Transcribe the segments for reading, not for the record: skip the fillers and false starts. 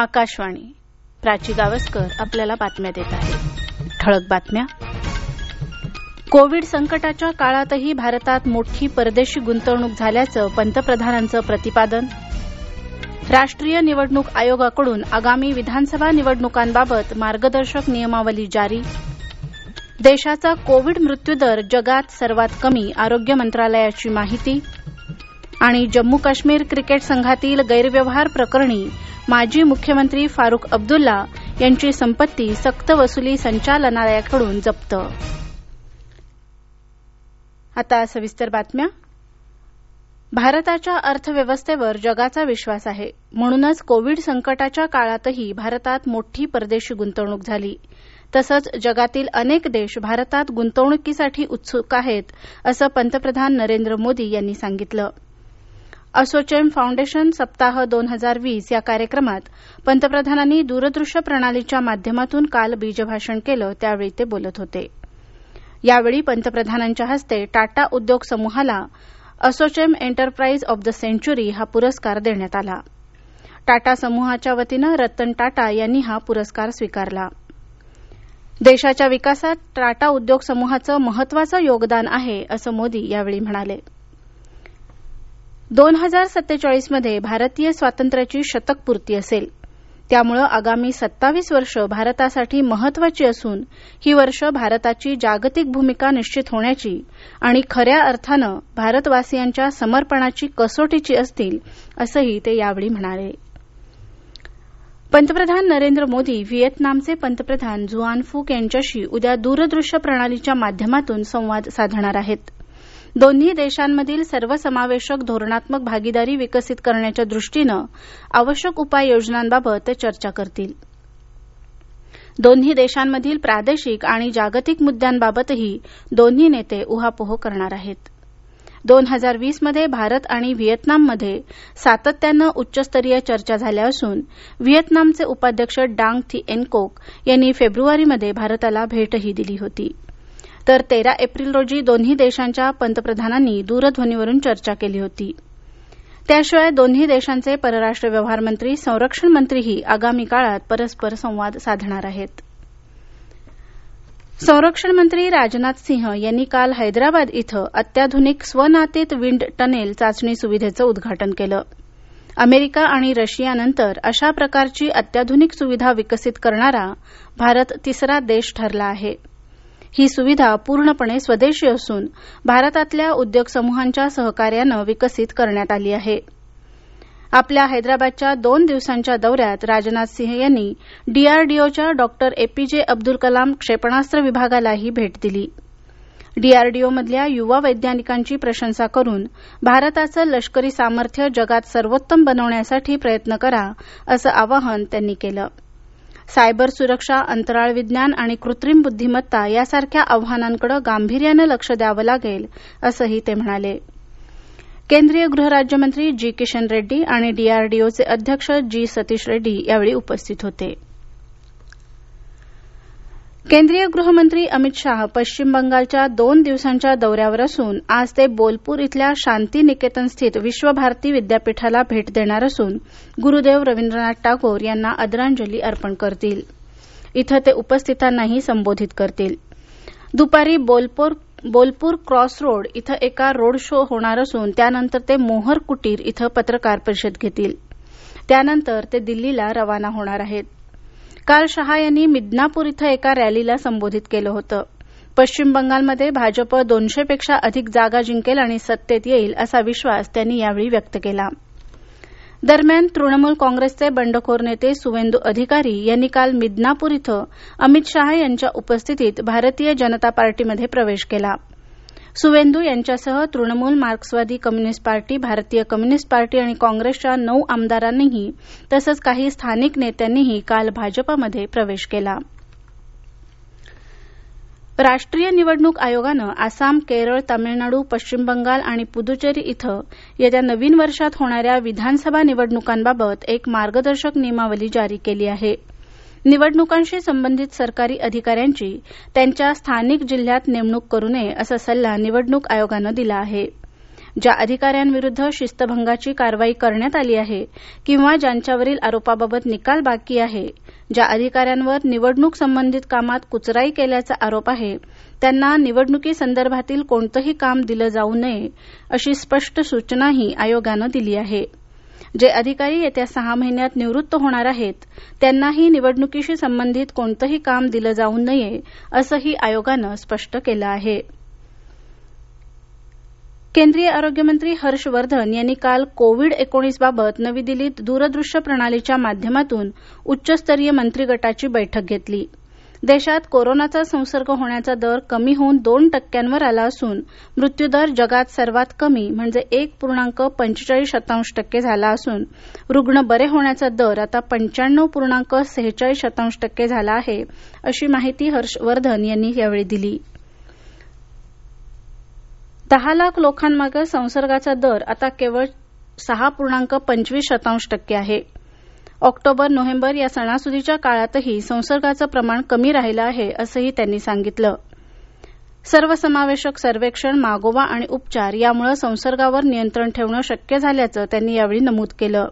आकाशवाणी. प्राची गावस्कर आपल्याला बातम्या देत आहे. ठळक बातम्या. कोविड संकटाच्या काळातही भारतात मोठी परदेशी गुंतवणूक झाल्याचं पंतप्रधानांचं प्रतिपादन. राष्ट्रीय निवडणूक आयोगाकडून आगामी विधानसभा निवडणुकांबाबत मार्गदर्शक नियमावली जारी. देशाचा कोविड मृत्यूदर जगात सर्वात कमी, आरोग्य मंत्रालयाची माहिती. आणि जम्मू काश्मीर क्रिकेट संघातील गैरव्यवहार प्रकरणी माजी मुख्यमंत्री फारुख अब्दुल्ला यांची संपत्ती सक्तवसुली संचालनालयाकडून जप्त. आता सविस्तर बातम्या. भारताच्या अर्थव्यवस्थेवर जगाचा विश्वास आहे. म्हणूनच कोविड संकटाच्या काळातही भारतात मोठी परदेशी गुंतवणूक झाली. तसंच जगातील अनेक देश भारतात गुंतवणुकीसाठी उत्सुक आहेत, असं पंतप्रधान नरेंद्र मोदी यांनी सांगितलं. असोचेम फाउंडेशन सप्ताह 2020 या कार्यक्रमात पंतप्रधानांनी दूरदृश्य प्रणालीच्या माध्यमातून काल बीजभाषण केलं, त्यावेळी ते बोलत होते. यावेळी पंतप्रधानांच्या हस्ते टाटा उद्योग समूहाला ASSOCHAM enterprise of the century हा पुरस्कार देण्यात आला. टाटा समूहाच्या वतीनं रतन टाटा यांनी हा पुरस्कार स्वीकारला. देशाच्या विकासात टाटा उद्योग समूहाचं महत्वाचं योगदान आहे, असं मोदी यावेळी म्हणाले. 2047 मध्ये भारतीय स्वातंत्र्याची शतकपूर्ती असेल. त्यामुळे आगामी 27 वर्ष भारतासाठी महत्वाची असून ही वर्ष भारताची जागतिक भूमिका निश्चित होण्याची आणि खऱ्या अर्थानं भारतवासियांच्या समर्पणाची कसोटीची असतील, असंही ते यावेळी म्हणाले. पंतप्रधान नरेंद्र मोदी व्हिएतनामचे पंतप्रधान झुआन फुक यांच्याशी उद्या दूरदृश्य प्रणालीच्या माध्यमातून संवाद साधणार आहेत. दोन्ही देशांमधील सर्वसमावेशक धोरणात्मक भागीदारी विकसित करण्याच्या दृष्टीनं आवश्यक उपाययोजनांबाबत ते चर्चा करतील. दोन्ही देशांमधील प्रादेशिक आणि जागतिक मुद्द्यांबाबतही दोन्ही नेते उहापोह करणार आहेत. 2020 मध्ये भारत आणि व्हिएतनाममध्ये सातत्यानं उच्चस्तरीय चर्चा झाल्या असून व्हिएतनामचे उपाध्यक्ष डांग थी एन कोक यांनी फेब्रुवारीमध्ये भारताला भेटही दिली होती. तर 13 एप्रिल रोजी दोन्ही देशांच्या पंतप्रधानांनी दूरध्वनीवरून चर्चा केली होती. त्याशिवाय दोन्ही देशांचे परराष्ट्र व्यवहार मंत्री, संरक्षण मंत्रीही आगामी काळात परस्पर संवाद साधणार आहेत. संरक्षण मंत्री राजनाथ सिंह यांनी काल हैदराबाद इथं अत्याधुनिक स्वनातीत विंड टनेल चाचणी सुविधेचं उद्घाटन केलं. अमेरिका आणि रशियानंतर अशा प्रकारची अत्याधुनिक सुविधा विकसित करणारा भारत तिसरा देश ठरला आहे. ही सुविधा पूर्णपणे स्वदेशी असून भारतातल्या उद्योग समूहांच्या सहकार्यानं विकसित करण्यात आली आहे. आपल्या हैदराबादच्या 2 दिवसांच्या दौऱ्यात राजनाथ सिंह यांनी डीआरडीओच्या डॉक्टर एपीजे अब्दुल कलाम क्षेपणास्त्र विभागालाही भेट दिली. डीआरडीओमधल्या युवा वैज्ञानिकांची प्रशंसा करून भारताचं लष्करी सामर्थ्य जगात सर्वोत्तम बनवण्यासाठी प्रयत्न करा, असं आवाहन त्यांनी केलं. सायबर सुरक्षा, अंतराळ विज्ञान आणि कृत्रिम बुद्धिमत्ता यासारख्या आव्हानांकडे गांभीर्यानं लक्ष द्यावं लागेल, असंही ते म्हणाले. केंद्रीय गृहराज्यमंत्री जी किशन रेड्डी आणि डीआरडीओचे अध्यक्ष जी सतीश रेड्डी यावेळी उपस्थित होते. केंद्रीय गृहमंत्री अमित शाह पश्चिम बंगालच्या 2 दिवसांच्या दौऱ्यावर असून आज ते बोलपूर इथल्या शांती निकेतन स्थित विश्वभारती विद्यापीठाला भेट देणार असून गुरुदेव रवींद्रनाथ टागोर यांना आदरांजली अर्पण करतील. इथं ते उपस्थितांनाही संबोधित करतील. दुपारी बोलपूर क्रॉस रोड इथं एका रोड शो होणार असून त्यानंतर ते मोहर कुटीर इथं पत्रकार परिषद घेतील. त्यानंतर ते दिल्लीला रवाना होणार आहेत. काल शहा यांनी मिदनापूर इथं एका रॅलीला संबोधित केलं होतं. पश्चिम बंगालमध्ये भाजप 200 पेक्षा अधिक जागा जिंकेल आणि सत्तेत येईल, असा विश्वास त्यांनी यावेळी व्यक्त केला. दरम्यान तृणमूल काँग्रेसचे बंडखोर नेते सुवेंदू अधिकारी यांनी काल मिदनापूर इथं अमित शहा यांच्या उपस्थितीत भारतीय जनता पार्टीमध्ये प्रवेश केला. सुवेंदू यांच्यासह तृणमूल, मार्क्सवादी कम्युनिस्ट पार्टी, भारतीय कम्युनिस्ट पार्टी आणि काँग्रेसच्या 9 आमदारांनीही तसंच काही स्थानिक नेत्यांनीही काल भाजपामध्ये प्रवेश केला. राष्ट्रीय निवडणूक आयोगानं आसाम, केरळ, तामिळनाडू, पश्चिम बंगाल आणि पुदुचेरी इथं येत्या नवीन वर्षात होणाऱ्या विधानसभा निवडणुकांबाबत एक मार्गदर्शक नियमावली जारी केली आहे. निवडणुकांशी संबंधित सरकारी अधिकाऱ्यांची त्यांच्या स्थानिक जिल्ह्यात नेमणूक करू नये, असा सल्ला निवडणूक आयोगानं दिला आहे. ज्या अधिकाऱ्यांविरुद्ध शिस्तभंगाची कारवाई करण्यात आली आहे किंवा ज्यांच्यावरील आरोपाबाबत निकाल बाकी आहे, ज्या अधिकाऱ्यांवर निवडणूक संबंधित कामात कुचराई केल्याचा आरोप आहे, त्यांना निवडणुकीसंदर्भातील कोणतंही काम दिलं जाऊ नये अशी स्पष्ट सूचनाही आयोगानं दिली आहे. जे अधिकारी येत्या 6 महिन्यात निवृत्त होणार आहेत त्यांनाही निवडणुकीशी संबंधित कोणतंही काम दिलं जाऊ नये असंही आयोगानं स्पष्ट केलं आहे. केंद्रीय आरोग्यमंत्री हर्ष वर्धन यांनी काल कोविड-19 बाबत नवी दिल्लीत दूरदृश्य प्रणालीच्या माध्यमातून उच्चस्तरीय मंत्रिगटाची बैठक घेतली. देशात कोरोनाचा संसर्ग होण्याचा दर कमी होऊन 2% आला असून मृत्यूदर जगात सर्वात कमी म्हणजे 1.45% झाला असून रुग्ण बरे होण्याचा दर आता 95.46% झाला आहे अशी माहिती हर्ष वर्धन यांनी यावेळी दिली. 10 लाख लोकांमागे संसर्गाचा दर आता केवळ 6.25% आहे. ऑक्टोबर-नोव्हेंबर या सणासुदीच्या काळातही संसर्गाचं प्रमाण कमी राहिलं आहे असंही त्यांनी सांगितलं. सर्वसमावेशक सर्वेक्षण, मागोवा आणि उपचार यामुळे संसर्गावर नियंत्रण ठेवणं शक्य झाल्याचं त्यांनी यावेळी नमूद केलं.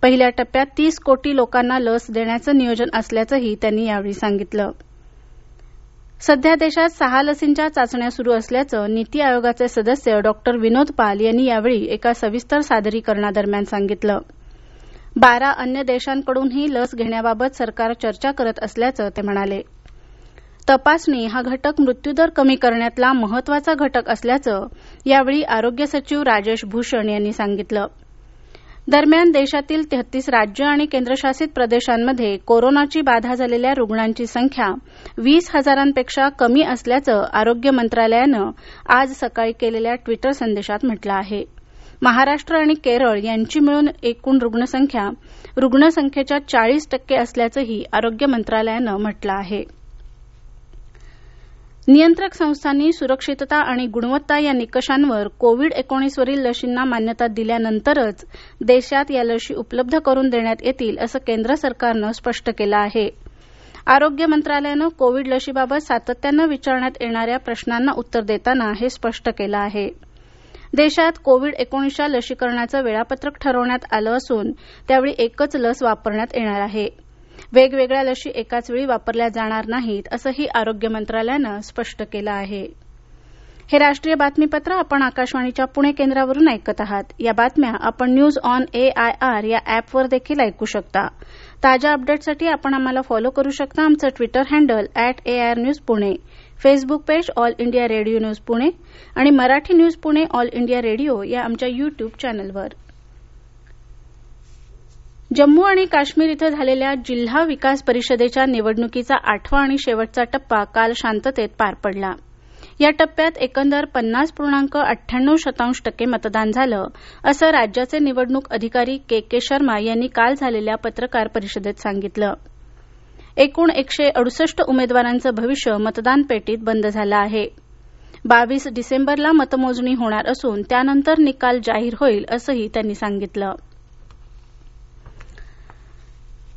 पहिल्या टप्प्यात 30 कोटी लोकांना लस देण्याचं नियोजन असल्याचंही त्यांनी यावेळी सांगितलं. सध्या देशात 6 लसींच्या चाचण्या सुरू असल्याचं नीती आयोगाचे सदस्य डॉक्टर विनोद पाल यांनी यावेळी एका सविस्तर सादरीकरणादरम्यान सांगितलं. 12 अन्य देशांकडूनही लस घेण्याबाबत सरकार चर्चा करत असल्याचं ते म्हणाले. तपासणी हा घटक मृत्यूदर कमी करण्यातला महत्वाचा घटक असल्याचं यावेळी आरोग्य सचिव राजेश भूषण यांनी सांगितलं. दरम्यान देशातील 33 राज्य आणि केंद्रशासित प्रदेशांमध्ये कोरोनाची बाधा झालेल्या रुग्णांची संख्या 20,000पेक्षा कमी असल्याचं आरोग्य मंत्रालयानं आज सकाळी केलेल्या ट्विटर संदेशात म्हटलं आहे. महाराष्ट्र आणि केरळ यांची मिळून एकूण रुग्णसंख्येच्या 40% असल्याचंही आरोग्य मंत्रालयानं म्हटलं आहे. नियंत्रक संस्थांनी सुरक्षितता आणि गुणवत्ता या निकषांवर कोविड-19 वरील लशींना मान्यता दिल्यानंतरच देशात या लशी उपलब्ध करून देण्यात येतील असं केंद्र सरकारनं स्पष्ट केलं आहे. आरोग्य मंत्रालयानं कोविड लशीबाबत सातत्यानं विचारण्यात येणाऱ्या प्रश्नांना उत्तर देताना हे स्पष्ट केलं आहे. देशात कोविड-19च्या लशीकरणाचं वेळापत्रक ठरवण्यात आलं असून त्यावेळी एकच लस वापरण्यात येणार आहे. वेगवेगळ्या लशी एकाच वेळी वापरल्या जाणार नाहीत असंही आरोग्य मंत्रालयानं स्पष्ट केलं आहे. हे राष्ट्रीय बातमीपत्र आपण आकाशवाणीच्या पुणे केंद्रावरून ऐकत आहात. या बातम्या आपण न्यूज ऑन AIR या ऍपवर देखील ऐकू शकता. ताज्या अपडेट्ससाठी आपण आम्हाला फॉलो करू शकता. आमचं Twitter handle @AIRNewsPune, Facebook page All India Radio News Pune आणि Marathi news Pune All India Radio या आमच्या युट्यूब चॅनलवर. जम्मू आणि काश्मीर इथं झालेल्या जिल्हा विकास परिषदेच्या निवडणुकीचा 8वा आणि शेवटचा टप्पा काल शांततेत पार पडला. या टप्प्यात एकंदर 50.98% मतदान झालं असं राज्याचे निवडणूक अधिकारी के शर्मा यांनी काल झालेल्या पत्रकार परिषदेत सांगितलं. एकूण 168 उमेदवारांचं भविष्य मतदान पेटीत बंद झालं आहे. 22 डिसेंबरला मतमोजणी होणार असून त्यानंतर निकाल जाहीर होईल असंही त्यांनी सांगितलं.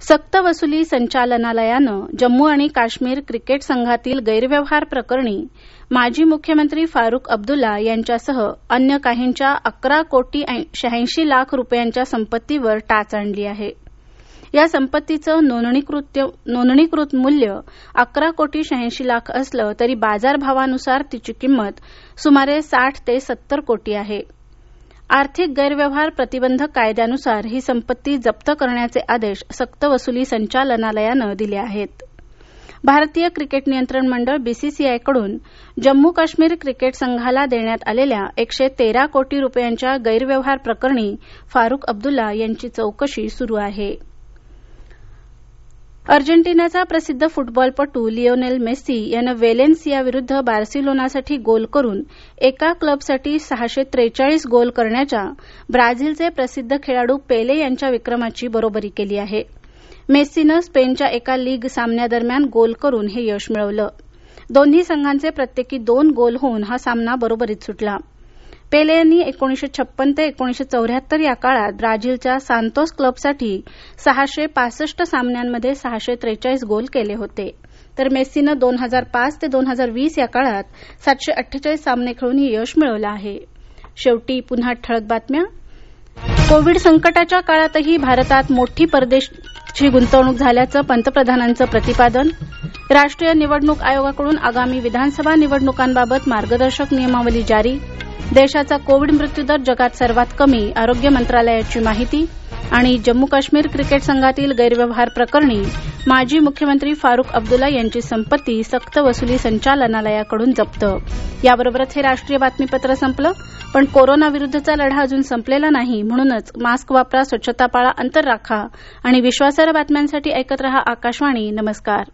सक्तवसुली संचालनालयानं जम्मू आणि काश्मीर क्रिकेट संघातील गैरव्यवहार प्रकरणी माजी मुख्यमंत्री फारुख अब्दुल्ला यांच्यासह अन्य काहींच्या 11,86,00,000 रुपयांच्या संपत्तीवर टाच आणली आहे. या संपत्तीचं नोंदणीकृत मूल्य 11,86,00,000 असलं तरी बाजारभावानुसार तिची किंमत सुमारे 60 ते 70 कोटी आहे. आर्थिक गैरव्यवहार प्रतिबंधक कायद्यानुसार ही संपत्ती जप्त करण्याचे आदेश सक्तवसुली संचालनालयानं दिले आहेत. भारतीय क्रिकेट नियंत्रण मंडळ BCCIकडून जम्मू काश्मीर क्रिकेट संघाला देण्यात आलेल्या 113 कोटी रुपयांच्या गैरव्यवहार प्रकरणी फारुख अब्दुल्ला यांची चौकशी सुरू आहे. अर्जेंटिनाचा प्रसिद्ध फुटबॉलपटू लिओनेल मेस्सी यानं वेलेन्सियाविरुद्ध बार्सिलोनासाठी गोल करून एका क्लबसाठी 643 गोल करण्याच्या ब्राझीलचे प्रसिद्ध खेळाडू पेले यांच्या विक्रमाची बरोबरी केली आहे. मेस्सीनं स्पेनच्या एका लीग सामन्यादरम्यान गोल करून हे यश मिळवलं. दोन्ही संघांचे प्रत्येकी 2 गोल होऊन हा सामना बरोबरीत सुटला. पेले यांनी 1956 ते 1974 या काळात ब्राझीलच्या सांतोस क्लबसाठी 665 सामन्यांमध्ये 643 गोल केले होते. तर मेस्सीनं 2005 ते 2020 या काळात 748 सामने खेळून हे यश मिळवलं आहे. शेवटी पुन्हा ठळक बातम्या. कोविड संकटाच्या काळातही भारतात मोठी परदेशी गुंतवणूक झाल्याचं पंतप्रधानांचं प्रतिपादन. राष्ट्रीय निवडणूक आयोगाकडून आगामी विधानसभा निवडणुकांबाबत मार्गदर्शक नियमावली जारी. देशाचा कोविड मृत्यूदर जगात सर्वात कमी, आरोग्य मंत्रालयाची माहिती. आणि जम्मू काश्मीर क्रिकेट संघातील गैरव्यवहार प्रकरणी माजी मुख्यमंत्री फारुख अब्दुल्ला यांची संपत्ती सक्तवसुली संचालनालयाकडून जप्त. याबरोबरच हे राष्ट्रीय बातमीपत्र संपलं. पण कोरोनाविरुद्धचा लढा अजून संपलेला नाही, म्हणूनच मास्क वापरा, स्वच्छता पाळा, अंतर राखा आणि विश्वासार्ह बातम्यांसाठी ऐकत रहा आकाशवाणी. नमस्कार.